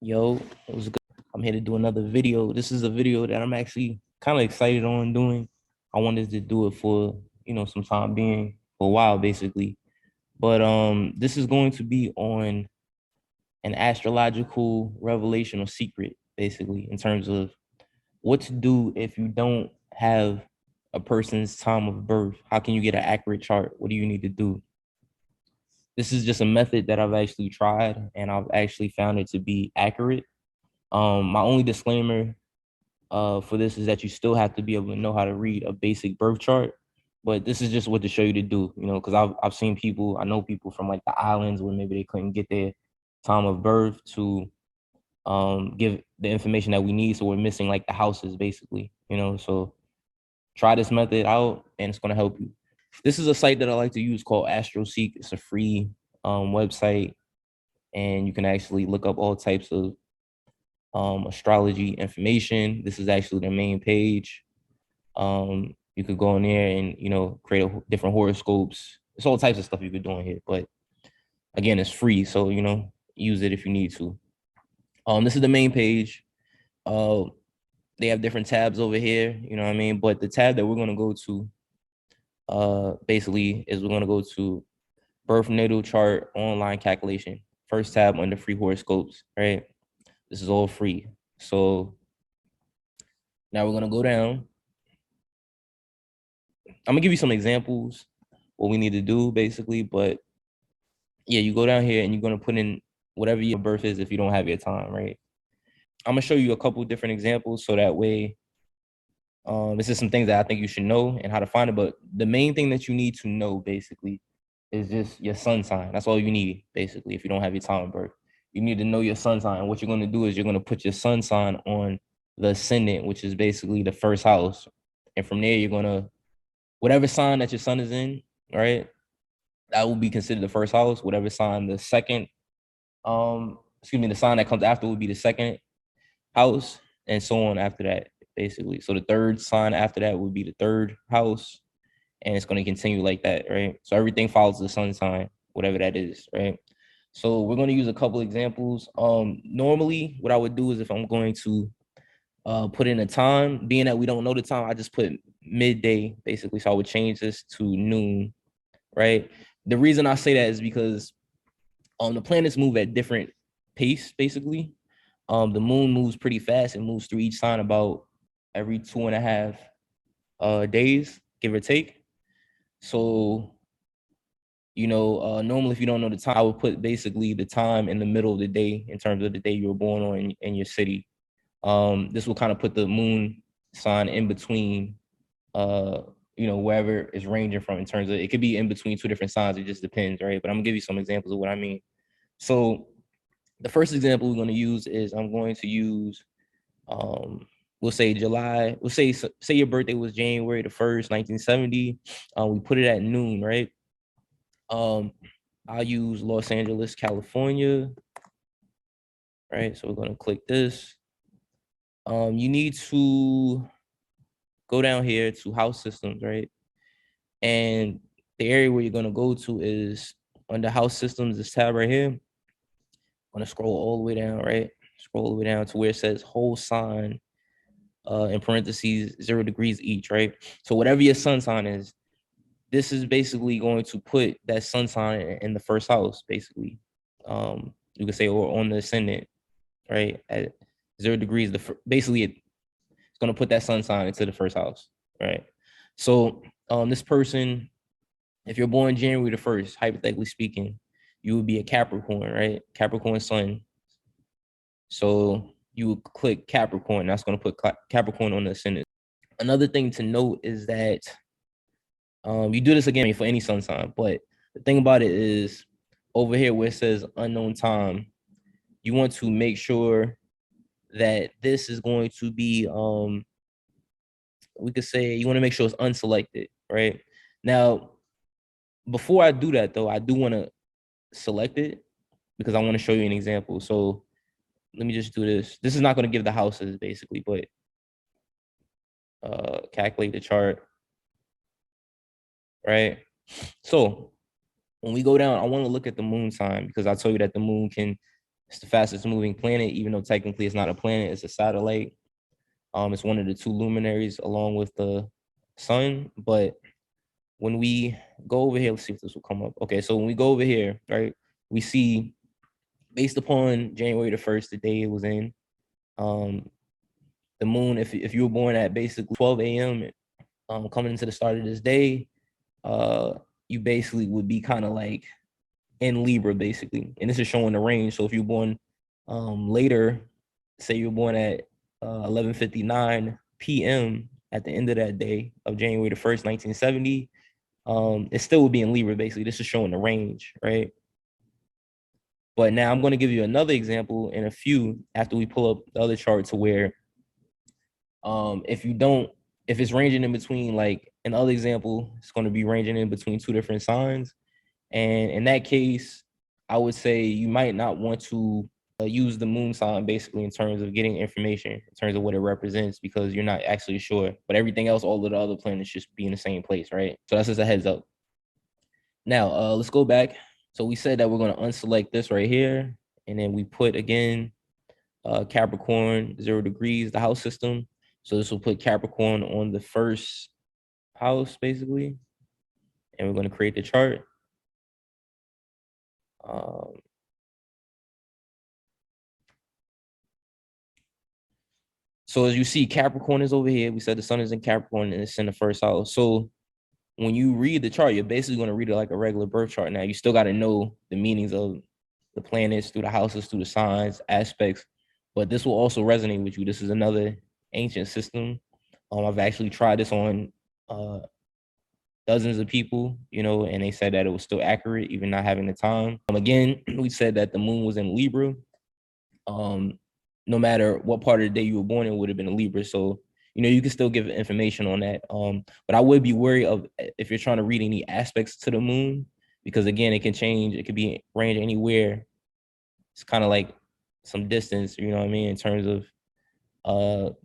Yo, it was good. I'm here to do another video. This is a video that I'm actually kind of excited on doing. I wanted to do it for, some time being, for a while basically. But this is going to be on an astrological revelation or secret, basically, in terms of what to do if you don't have a person's time of birth. How can you get an accurate chart? What do you need to do? This is just a method that I've actually tried and I've actually found it to be accurate. My only disclaimer for this is that you still have to be able to know how to read a basic birth chart. But this is just what to show you to do, because I've seen people, I know people from like the islands where maybe they couldn't get their time of birth to give the information that we need. So we're missing like the houses basically, So try this method out and it's gonna help you. This is a site that I like to use called AstroSeek. It's a free website, and you can actually look up all types of astrology information. This is actually the main page. You could go in there and create different horoscopes. It's all types of stuff you could do in here, but again, it's free, so use it if you need to. This is the main page. They have different tabs over here, you know what I mean? But the tab that we're gonna go to, basically, is we're gonna go to birth natal chart online calculation. First tab under free horoscopes, right? This is all free. So now we're gonna go down. I'm gonna give you some examples, what we need to do basically, but yeah, you go down here and you're gonna put in whatever your birth is if you don't have your time, right? I'm gonna show you a couple different examples so that way, this is some things that I think you should know and how to find it. But the main thing that you need to know basically is just your sun sign. That's all you need basically if you don't have your time of birth. You need to know your sun sign. What you're gonna do is you're gonna put your sun sign on the ascendant, which is basically the first house, and from there you're gonna whatever sign that your sun is in, right? That will be considered the first house. Whatever sign the second, the sign that comes after will be the second house, and so on after that, basically. So the third sign after that would be the third house, and it's going to continue like that, right? So everything follows the sun sign, whatever that is, right? So we're going to use a couple examples. Normally, what I would do is if I'm going to put in a time, being that we don't know the time, I just put midday basically. So I would change this to noon, right? The reason I say that is because the planets move at different pace, basically. The moon moves pretty fast and moves through each sign about every 2.5 days, give or take. So, normally if you don't know the time, I would put basically the time in the middle of the day in terms of the day you were born on in your city. This will kind of put the moon sign in between, wherever it's ranging from in terms of, it could be in between two different signs. It just depends, right? But I'm gonna give you some examples of what I mean. So the first example we're going to use is I'm going to use, we'll say July. We'll say your birthday was January the 1st, 1970. We put it at noon, right? I'll use Los Angeles, California. Right, so we're going to click this. You need to go down here to house systems, right? And the area where you're going to go to is under house systems, this tab right here. I'm going to scroll all the way down, right? Scroll all the way down to where it says whole sign, in parentheses, 0 degrees each, right? So whatever your sun sign is, this is basically going to put that sun sign in the first house, basically. You could say, or on the ascendant, right? At 0 degrees, basically it's going to put that sun sign into the first house, right? So this person, if you're born January the 1st, hypothetically speaking, you would be a Capricorn, right? Capricorn sun. So you would click Capricorn. That's going to put Capricorn on the ascendant. Another thing to note is that you do this again for any sun sign, but the thing about it is over here where it says unknown time, you want to make sure that this is going to be, we could say you want to make sure it's unselected, right? Now, before I do that though, I do want to select it because I want to show you an example. So let me just do this. This is not going to give the houses basically, but calculate the chart, right? So when we go down, I want to look at the moon sign because I told you that the moon can It's the fastest moving planet, even though technically it's not a planet, it's a satellite. It's one of the two luminaries along with the sun. But when we go over here, let's see if this will come up. Okay, so when we go over here, right, we see based upon January the 1st, the day it was in, the moon, if you were born at basically 12 a.m., coming into the start of this day, you basically would be kind of like in Libra, basically. And this is showing the range. So if you're born later, say you're born at 11:59 p.m. at the end of that day of January the 1st, 1970, it still would be in Libra, basically. This is showing the range, right? But now I'm going to give you another example in a few after we pull up the other chart to where if it's ranging in between, like another example, it's going to be ranging in between two different signs. And in that case, I would say you might not want to use the moon sign basically in terms of getting information, in terms of what it represents, because you're not actually sure. But everything else, all of the other planets just be in the same place, right? So that's just a heads up. Now, let's go back. So we said that we're going to unselect this right here. And then we put, again, Capricorn, 0 degrees, the house system. So this will put Capricorn on the first house, basically. And we're going to create the chart. So as you see, Capricorn is over here. We said the sun is in Capricorn and it's in the first house. So when you read the chart, you're basically going to read it like a regular birth chart. Now, you still got to know the meanings of the planets through the houses, through the signs, aspects. But this will also resonate with you. This is another ancient system. I've actually tried this on dozens of people, and they said that it was still accurate, even not having the time. Again, we said that the moon was in Libra. No matter what part of the day you were born, it would have been a Libra. So, you can still give information on that. But I would be wary of if you're trying to read any aspects to the moon, because again, it can change. It could be range anywhere. It's kind of like some distance, you know what I mean, in terms of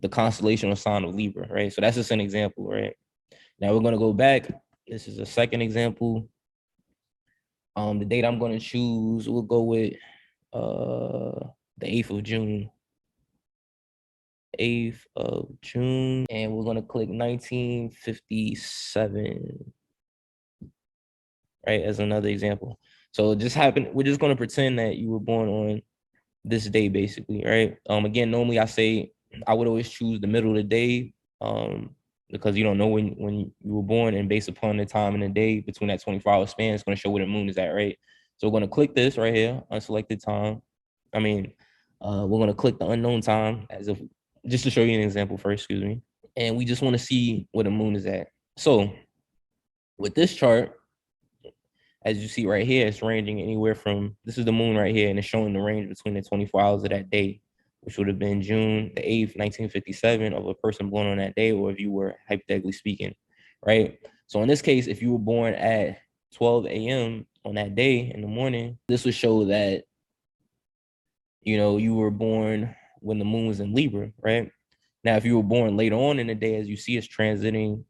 the constellation or sign of Libra, right? So that's just an example, right? Now we're gonna go back. This is a second example. The date I'm gonna choose, we'll go with the 8th of June. 8th of June, and we're gonna click 1957, right, as another example. So it just happened. We're just gonna pretend that you were born on this day, basically, right? Again, normally I say I would always choose the middle of the day, because you don't know when you were born, and based upon the time in the day between that 24-hour span, it's gonna show where the moon is at, right? So we're gonna click this right here, unselected time. We're gonna click the unknown time as if just to show you an example first, excuse me. And we just want to see where the moon is at. So with this chart, as you see right here, it's ranging anywhere from, this is the moon right here, and it's showing the range between the 24 hours of that day, which would have been June the 8th, 1957, of a person born on that day, or if you were hypothetically speaking, right? So in this case, if you were born at 12 a.m. on that day in the morning, this would show that, you were born when the moon was in Libra, right? Now, if you were born later on in the day, as you see, it's transiting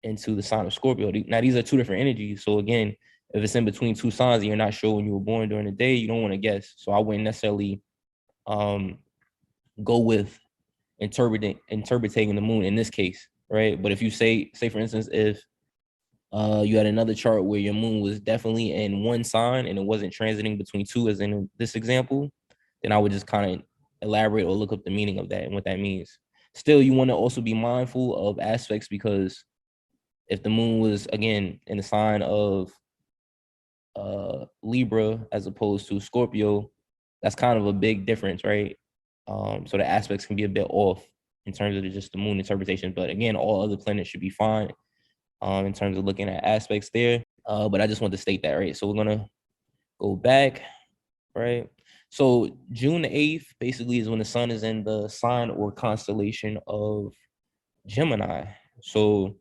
into the sign of Scorpio. Now, these are two different energies. So again, if it's in between two signs and you're not sure when you were born during the day, you don't want to guess. So I wouldn't necessarily go with interpreting the moon in this case, right? But if you say for instance, if you had another chart where your moon was definitely in one sign and it wasn't transiting between two, as in this example, then I would just kind of elaborate or look up the meaning of that and what that means. Still, you want to also be mindful of aspects, because if the moon was, again, in the sign of Libra as opposed to Scorpio, that's kind of a big difference, right? So the aspects can be a bit off in terms of just the moon interpretation. But again, all other planets should be fine in terms of looking at aspects there. But I just want to state that, right? So we're going to go back, right? So June 8th basically is when the sun is in the sign or constellation of Gemini. So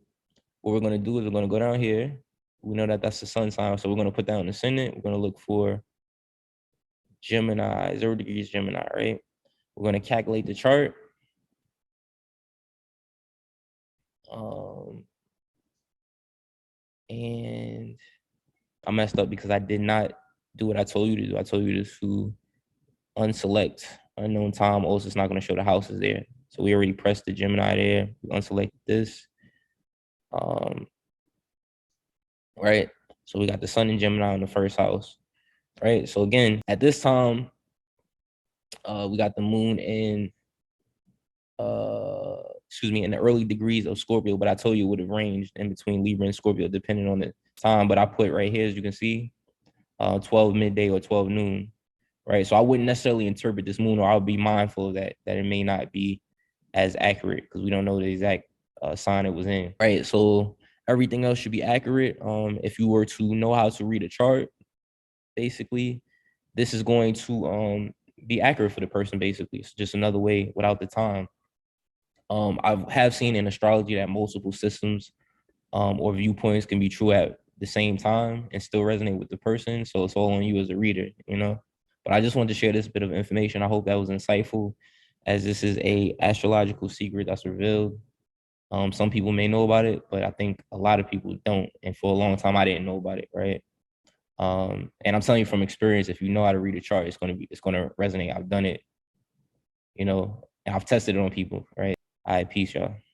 what we're going to do is we're going to go down here. We know that that's the sun sign. So we're going to put down ascendant. We're going to look for Gemini, 0 degrees Gemini, right? We're going to calculate the chart. And I messed up because I did not do what I told you to do. I told you to unselect unknown time. Also, it's not going to show the houses there. So we already pressed the Gemini there. We unselect this. Right. So we got the sun in Gemini in the first house. Right. So again, at this time, we got the moon in in the early degrees of Scorpio, but I told you it would have ranged in between Libra and Scorpio depending on the time. But I put right here, as you can see, 12 midday or 12 noon. Right. So I wouldn't necessarily interpret this moon, or I'll be mindful of that it may not be as accurate because we don't know the exact sign it was in. Right. So everything else should be accurate. If you were to know how to read a chart, basically, this is going to be accurate for the person. Basically, it's just another way without the time. I have seen in astrology that multiple systems or viewpoints can be true at the same time and still resonate with the person. So it's all on you as a reader, you know. But I just wanted to share this bit of information. I hope that was insightful, as this is a astrological secret that's revealed. Some people may know about it, but I think a lot of people don't. And for a long time, I didn't know about it, right? And I'm telling you from experience, if you know how to read a chart, it's gonna resonate. I've done it, you know, and I've tested it on people, right? All right, peace, y'all.